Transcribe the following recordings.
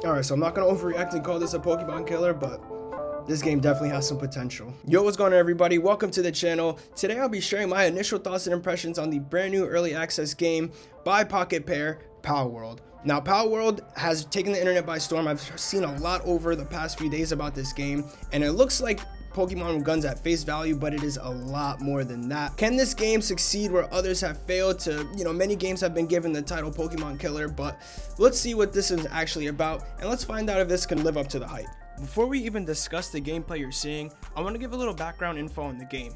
Alright, so I'm not gonna overreact and call this a Pokemon killer, but this game definitely has some potential. Yo, what's going on, everybody? Welcome to the channel. Today I'll be sharing my initial thoughts and impressions on the brand new early access game by Pocket Pair, Palworld. Now, Palworld has taken the internet by storm. I've seen a lot over the past few days about this game, and it looks like Pokemon guns at face value, but it is a lot more than that. Can this game succeed where others have failed to, many games have been given the title Pokemon killer, but let's see what this is actually about, and let's find out if this can live up to the hype. Before we even discuss the gameplay you're seeing, I want to give a little background info on the game.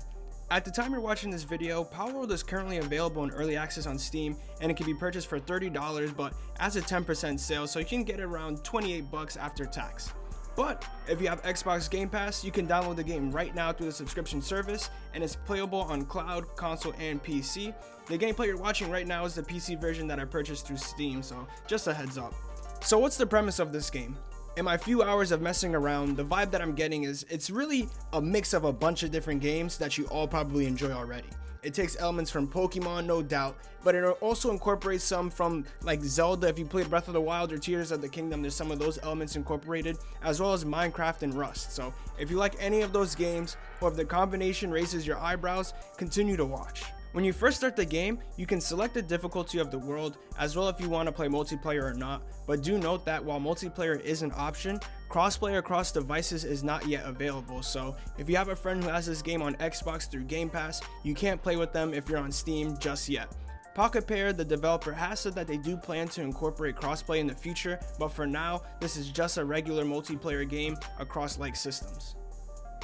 At the time you're watching this video, Palworld is currently available in early access on Steam, and it can be purchased for $30, but as a 10% sale, so you can get it around 28 bucks after tax. But if you have Xbox Gamepass, you can download the game right now through the subscription service, and it's playable on cloud, console, and PC. The gameplay you're watching right now is the PC version that I purchased through Steam, so just a heads up. So what's the premise of this game? In my few hours of messing around, the vibe that I'm getting is it's really a mix of a bunch of different games that you all probably enjoy already. It takes elements from Pokemon, no doubt, but it also incorporates some from like Zelda. If you played Breath of the Wild or Tears of the Kingdom, there's some of those elements incorporated, as well as Minecraft and Rust. So if you like any of those games, or if the combination raises your eyebrows, continue to watch. When you first start the game, you can select the difficulty of the world, as well if you want to play multiplayer or not, but do note that while multiplayer is an option, crossplay across devices is not yet available. So if you have a friend who has this game on Xbox through Gamepass, you can't play with them if you're on Steam just yet. Pocket Pair, the developer, has said that they do plan to incorporate crossplay in the future, but for now, this is just a regular multiplayer game across like systems.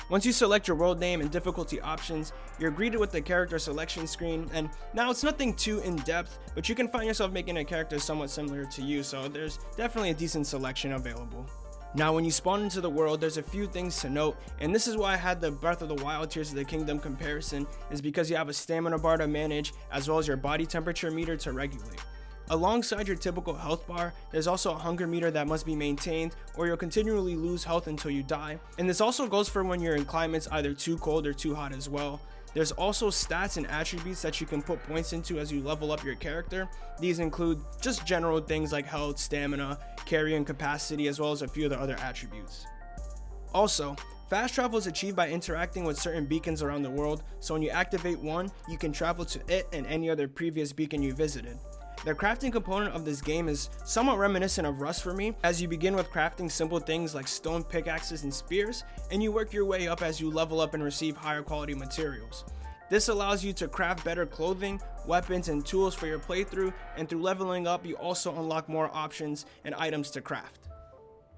Once you select your world name and difficulty options, you're greeted with the character selection screen, and now it's nothing too in-depth, but you can find yourself making a character somewhat similar to you, so there's definitely a decent selection available. Now when you spawn into the world, there's a few things to note, and this is why I had the Breath of the Wild Tears of the Kingdom comparison, is because you have a stamina bar to manage, as well as your body temperature meter to regulate. Alongside your typical health bar, there's also a hunger meter that must be maintained, or you'll continually lose health until you die. And this also goes for when you're in climates either too cold or too hot as well. There's also stats and attributes that you can put points into as you level up your character. These include just general things like health, stamina, carrying capacity, as well as a few of the other attributes. Also, fast travel is achieved by interacting with certain beacons around the world, so when you activate one, you can travel to it and any other previous beacon you visited. The crafting component of this game is somewhat reminiscent of Rust for me, as you begin with crafting simple things like stone pickaxes and spears, and you work your way up as you level up and receive higher quality materials. This allows you to craft better clothing, weapons, and tools for your playthrough, and through leveling up, you also unlock more options and items to craft.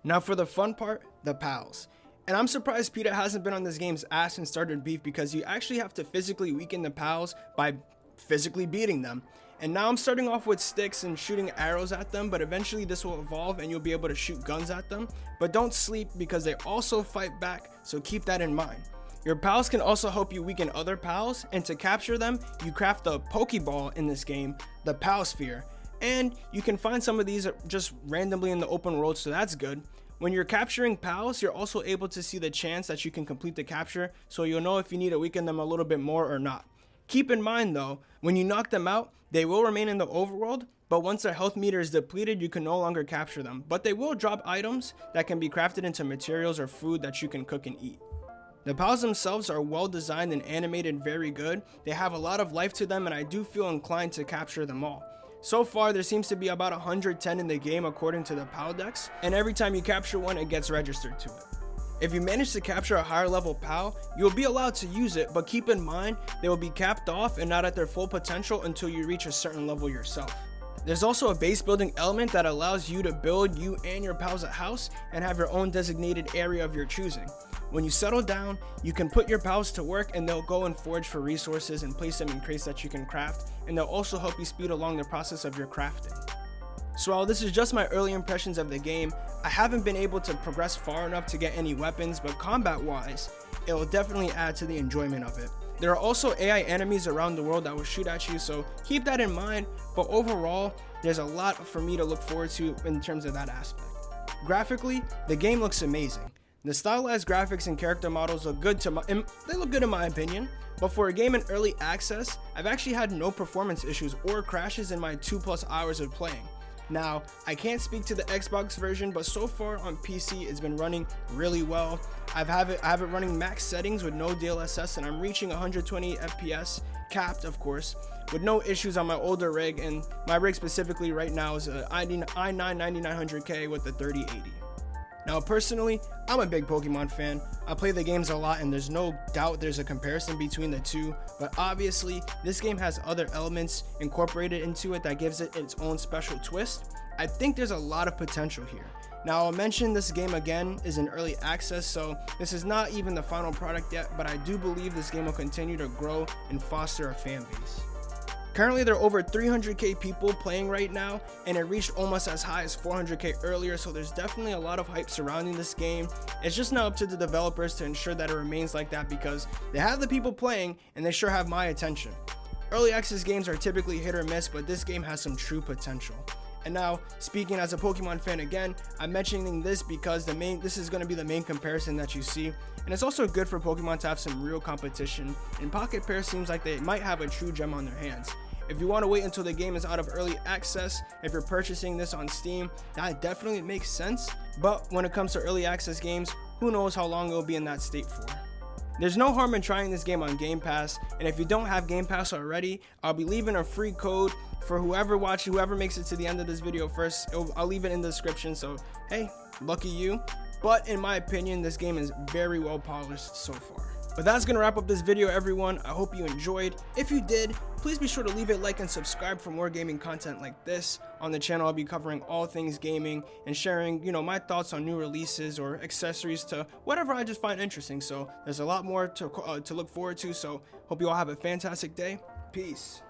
Now for the fun part, the pals. And I'm surprised PETA hasn't been on this game's ass and started beef, because you actually have to physically weaken the pals by physically beating them. And now I'm starting off with sticks and shooting arrows at them, but eventually this will evolve and you'll be able to shoot guns at them. But don't sleep, because they also fight back, so keep that in mind. Your pals can also help you weaken other pals, and to capture them, you craft a Pokeball in this game, the Pal Sphere. And you can find some of these just randomly in the open world, so that's good. When you're capturing pals, you're also able to see the chance that you can complete the capture, so you'll know if you need to weaken them a little bit more or not. Keep in mind though, when you knock them out, they will remain in the overworld, but once their health meter is depleted, you can no longer capture them. But they will drop items that can be crafted into materials or food that you can cook and eat. The pals themselves are well designed and animated very good. They have a lot of life to them, and I do feel inclined to capture them all. So far, there seems to be about 110 in the game according to the pal decks, and every time you capture one, it gets registered to it. If you manage to capture a higher level pal, you'll be allowed to use it, but keep in mind, they will be capped off and not at their full potential until you reach a certain level yourself. There's also a base building element that allows you to build you and your pals a house and have your own designated area of your choosing. When you settle down, you can put your pals to work, and they'll go and forage for resources and place them in crates that you can craft, and they'll also help you speed along the process of your crafting. So while this is just my early impressions of the game, I haven't been able to progress far enough to get any weapons, but combat wise, it will definitely add to the enjoyment of it. There are also AI enemies around the world that will shoot at you, so keep that in mind, but overall, there's a lot for me to look forward to in terms of that aspect. Graphically, the game looks amazing. The stylized graphics and character models look good they look good in my opinion, but for a game in early access, I've actually had no performance issues or crashes in my 2+ hours of playing. Now, I can't speak to the Xbox version, but so far on PC, it's been running really well. I have it running max settings with no DLSS, and I'm reaching 120 FPS, capped of course, with no issues on my older rig, and my rig specifically right now is a i9 9900K with the 3080. Now personally, I'm a big Pokemon fan. I play the games a lot and there's no doubt there's a comparison between the two, but obviously this game has other elements incorporated into it that gives it its own special twist. I think there's a lot of potential here. Now I'll mention this game again is in early access, so this is not even the final product yet, but I do believe this game will continue to grow and foster a fan base. Currently, there are over 300k people playing right now, and it reached almost as high as 400k earlier, so there's definitely a lot of hype surrounding this game. It's just now up to the developers to ensure that it remains like that, because they have the people playing and they sure have my attention. Early access games are typically hit or miss, but this game has some true potential. And now, speaking as a Pokemon fan again, I'm mentioning this because this is going to be the main comparison that you see, and it's also good for Pokemon to have some real competition, and Pocket Pair seems like they might have a true gem on their hands. If you want to wait until the game is out of early access, if you're purchasing this on Steam, that definitely makes sense, but when it comes to early access games, who knows how long it will be in that state for. There's no harm in trying this game on Gamepass, and if you don't have Gamepass already, I'll be leaving a free code for whoever makes it to the end of this video first. I'll leave it in the description, so hey, lucky you. But in my opinion, this game is very well polished so far. But that's gonna wrap up this video, everyone. I hope you enjoyed. If you did, please be sure to leave a like and subscribe for more gaming content like this. On the channel, I'll be covering all things gaming and sharing, my thoughts on new releases or accessories to whatever I just find interesting. So there's a lot more to look forward to. So hope you all have a fantastic day. Peace.